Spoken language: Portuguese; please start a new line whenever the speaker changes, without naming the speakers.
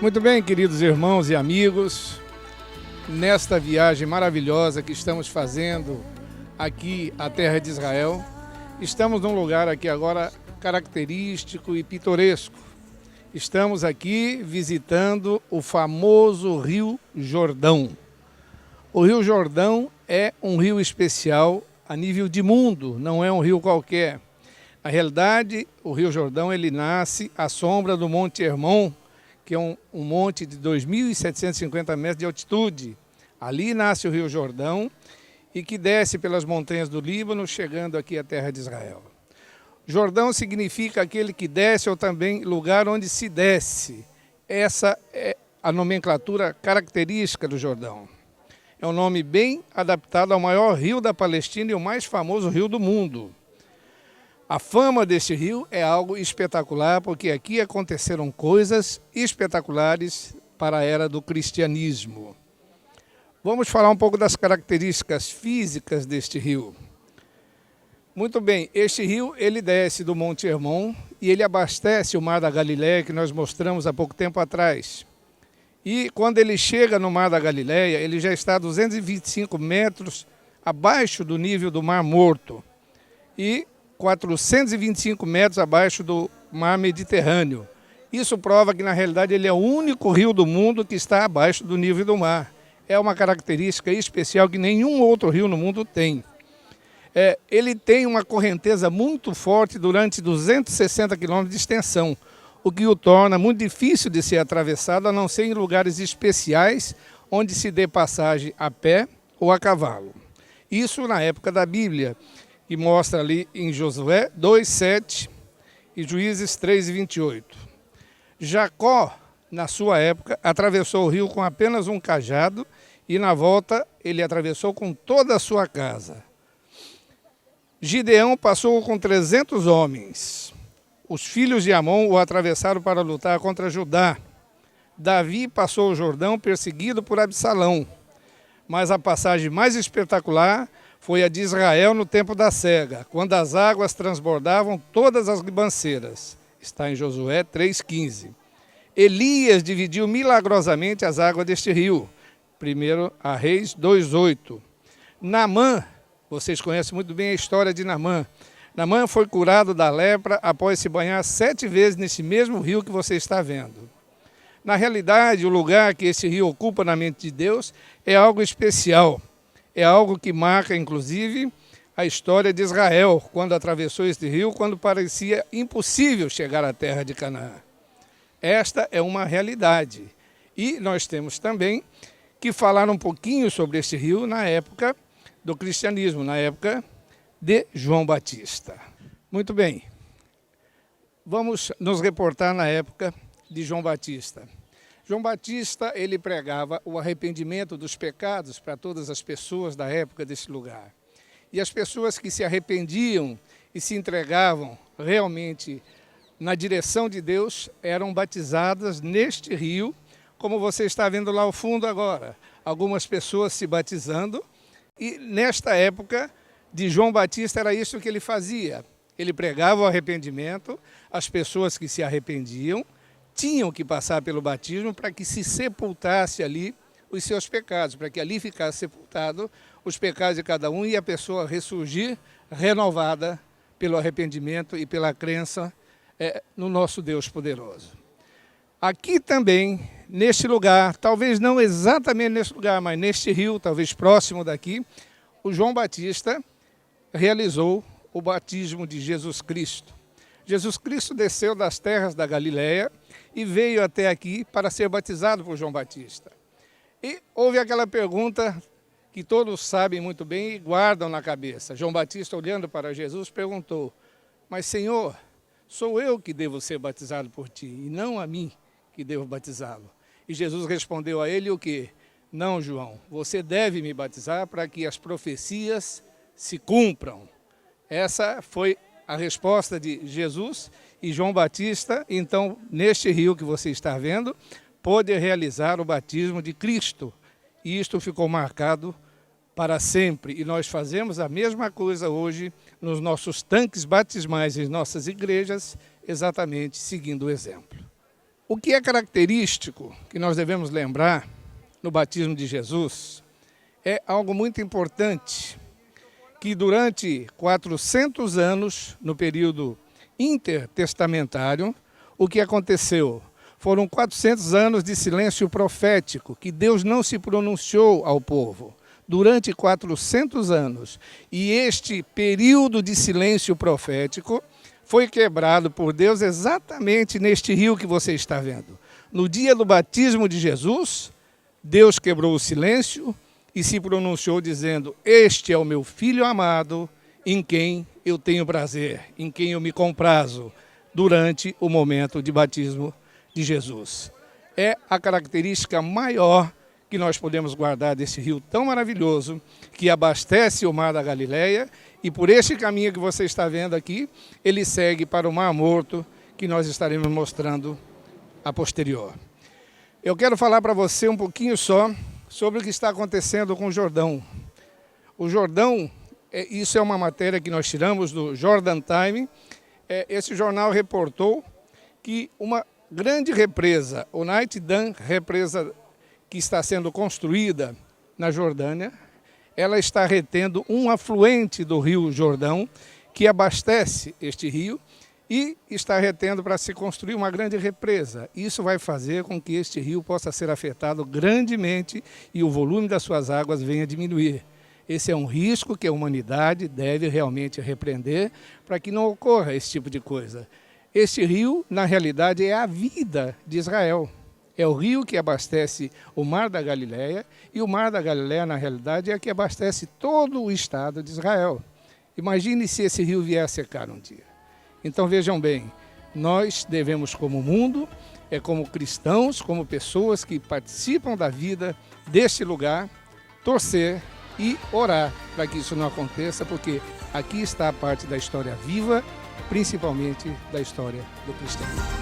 Muito bem, queridos irmãos e amigos, nesta viagem maravilhosa que estamos fazendo aqui à terra de Israel, estamos num lugar aqui agora característico e pitoresco. Estamos aqui visitando o famoso Rio Jordão. O Rio Jordão é um rio especial a nível de mundo, não é um rio qualquer. Na realidade, o Rio Jordão ele nasce à sombra do Monte Hermon, que é um monte de 2.750 metros de altitude. Ali nasce o Rio Jordão e que desce pelas montanhas do Líbano, chegando aqui à terra de Israel. Jordão significa aquele que desce ou também lugar onde se desce. Essa é a nomenclatura característica do Jordão. É um nome bem adaptado ao maior rio da Palestina e o mais famoso rio do mundo. A fama deste rio é algo espetacular, porque aqui aconteceram coisas espetaculares para a era do cristianismo. Vamos falar um pouco das características físicas deste rio. Muito bem, este rio ele desce do Monte Hermon e ele abastece o Mar da Galileia, que nós mostramos há pouco tempo atrás. E quando ele chega no Mar da Galileia, ele já está a 225 metros abaixo do nível do Mar Morto e 425 metros abaixo do Mar Mediterrâneo. Isso prova que, na realidade, ele é o único rio do mundo que está abaixo do nível do mar. É uma característica especial que nenhum outro rio no mundo tem. Ele tem uma correnteza muito forte durante 260 quilômetros de extensão, o que o torna muito difícil de ser atravessado, a não ser em lugares especiais, onde se dê passagem a pé ou a cavalo. Isso na época da Bíblia, que mostra ali em Josué 2:7 e Juízes 3:28. Jacó, na sua época, atravessou o rio com apenas um cajado e na volta ele atravessou com toda a sua casa. Gideão passou com 300 homens. Os filhos de Amon o atravessaram para lutar contra Judá. Davi passou o Jordão perseguido por Absalão. Mas a passagem mais espetacular foi a de Israel no tempo da cega, quando as águas transbordavam todas as ribanceiras. Está em Josué 3:15. Elias dividiu milagrosamente as águas deste rio. 1 Reis 2:8. Naamã, vocês conhecem muito bem a história de Naamã. Naamã foi curado da lepra após se banhar 7 vezes nesse mesmo rio que você está vendo. Na realidade, o lugar que esse rio ocupa na mente de Deus é algo especial. É algo que marca, inclusive, a história de Israel, quando atravessou este rio, quando parecia impossível chegar à terra de Canaã. Esta é uma realidade. E nós temos também que falar um pouquinho sobre este rio na época do cristianismo, na época de João Batista. Muito bem, vamos nos reportar na época de João Batista. João Batista, ele pregava o arrependimento dos pecados para todas as pessoas da época desse lugar. E as pessoas que se arrependiam e se entregavam realmente na direção de Deus eram batizadas neste rio, como você está vendo lá ao fundo agora. Algumas pessoas se batizando e nesta época de João Batista era isso que ele fazia. Ele pregava o arrependimento, as pessoas que se arrependiam tinham que passar pelo batismo para que se sepultasse ali os seus pecados, para que ali ficasse sepultado os pecados de cada um e a pessoa ressurgir renovada pelo arrependimento e pela crença no nosso Deus poderoso. Aqui também, neste lugar, talvez não exatamente neste lugar, mas neste rio, talvez próximo daqui, o João Batista realizou o batismo de Jesus Cristo. Jesus Cristo desceu das terras da Galileia e veio até aqui para ser batizado por João Batista. E houve aquela pergunta que todos sabem muito bem e guardam na cabeça. João Batista, olhando para Jesus, perguntou: mas Senhor, sou eu que devo ser batizado por ti e não a mim que devo batizá-lo. E Jesus respondeu a ele o quê? Não, João, você deve me batizar para que as profecias se cumpram. Essa foi a resposta de Jesus e João Batista, então, neste rio que você está vendo, pôde realizar o batismo de Cristo. E isto ficou marcado para sempre. E nós fazemos a mesma coisa hoje nos nossos tanques batismais em nossas igrejas, exatamente seguindo o exemplo. O que é característico, que nós devemos lembrar no batismo de Jesus, é algo muito importante, que durante 400 anos, no período intertestamentário, o que aconteceu? Foram 400 anos de silêncio profético, que Deus não se pronunciou ao povo durante 400 anos. E este período de silêncio profético foi quebrado por Deus exatamente neste rio que você está vendo. No dia do batismo de Jesus, Deus quebrou o silêncio e se pronunciou dizendo: este é o meu Filho amado, em quem eu tenho prazer, em quem eu me comprazo, durante o momento de batismo de Jesus. É a característica maior que nós podemos guardar desse rio tão maravilhoso, que abastece o Mar da Galileia, e por este caminho que você está vendo aqui, ele segue para o Mar Morto, que nós estaremos mostrando a posterior. Eu quero falar para você um pouquinho só sobre o que está acontecendo com o Jordão. O Jordão, isso é uma matéria que nós tiramos do Jordan Time. Esse jornal reportou que uma grande represa, o Night Dam, represa que está sendo construída na Jordânia, ela está retendo um afluente do rio Jordão, que abastece este rio, e está retendo para se construir uma grande represa. Isso vai fazer com que este rio possa ser afetado grandemente e o volume das suas águas venha a diminuir. Esse é um risco que a humanidade deve realmente repreender para que não ocorra esse tipo de coisa. Este rio, na realidade, é a vida de Israel. É o rio que abastece o Mar da Galileia, e o Mar da Galileia, na realidade, é que abastece todo o estado de Israel. Imagine se esse rio vier a secar um dia. Então vejam bem, nós devemos, como mundo, como cristãos, como pessoas que participam da vida deste lugar, torcer e orar para que isso não aconteça, porque aqui está a parte da história viva, principalmente da história do cristianismo.